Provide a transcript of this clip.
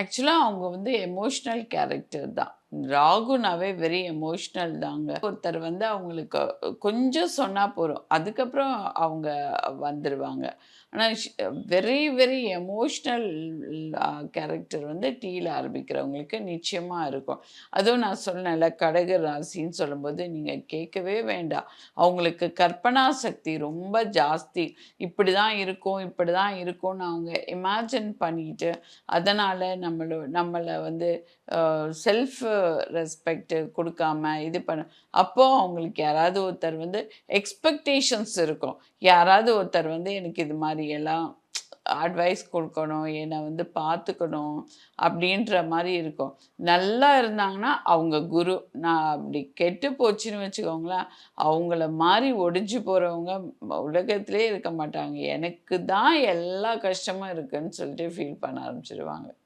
ஆக்சுவலா அவங்க வந்து எமோஷனல் கேரக்டர் தான். ராகுனாவே வெரி எமோஷனல் தாங்க. ஒருத்தர் வந்து அவங்களுக்கு கொஞ்சம் சொன்னா போதும். அதுக்கப்புறம் அவங்க வந்துருவாங்க. ஆனா வெரி வெரி எமோஷனல் கேரக்டர் வந்து டீல ஆரம்பிக்கிறவங்களுக்கு நிச்சயமா இருக்கும். அதுவும் நான் சொன்னேன்ல கடக ராசின்னு சொல்லும்போது நீங்க கேட்கவே வேண்டாம். அவங்களுக்கு கற்பனா சக்தி ரொம்ப ஜாஸ்தி. இப்படிதான் இருக்கும், இப்படிதான் இருக்கும்னு அவங்க இமேஜின் பண்ணிட்டு, அதனால நம்மள வந்து செல்ஃப் ரெஸ்பெக்ட் குடுக்காம இது பண்ண அப்போ அவங்களுக்கு யாராவது ஒருத்தர் வந்து எக்ஸ்பெக்டேஷன்ஸ் இருக்கும். யாராவது ஒருத்தர் வந்து எனக்கு இது மாரி எல்லாம் அட்வைஸ் குடுக்கணும், என்ன வந்து பார்த்துக்கணும் அப்படின்ற மாரி இருக்கும். நல்லா இருந்தாங்கன்னா அவங்க குரு. நான் அப்படி கெட்டு போச்சுன்னு வச்சுக்கோங்களேன், அவங்கள மாரி ஒடிஞ்சு போறவங்க உலகத்திலேயே இருக்க மாட்டாங்க. எனக்கு தான் எல்லா கஷ்டமும் இருக்குன்னு சொல்லிட்டு ஃபீல் பண்ண ஆரம்பிச்சுருவாங்க.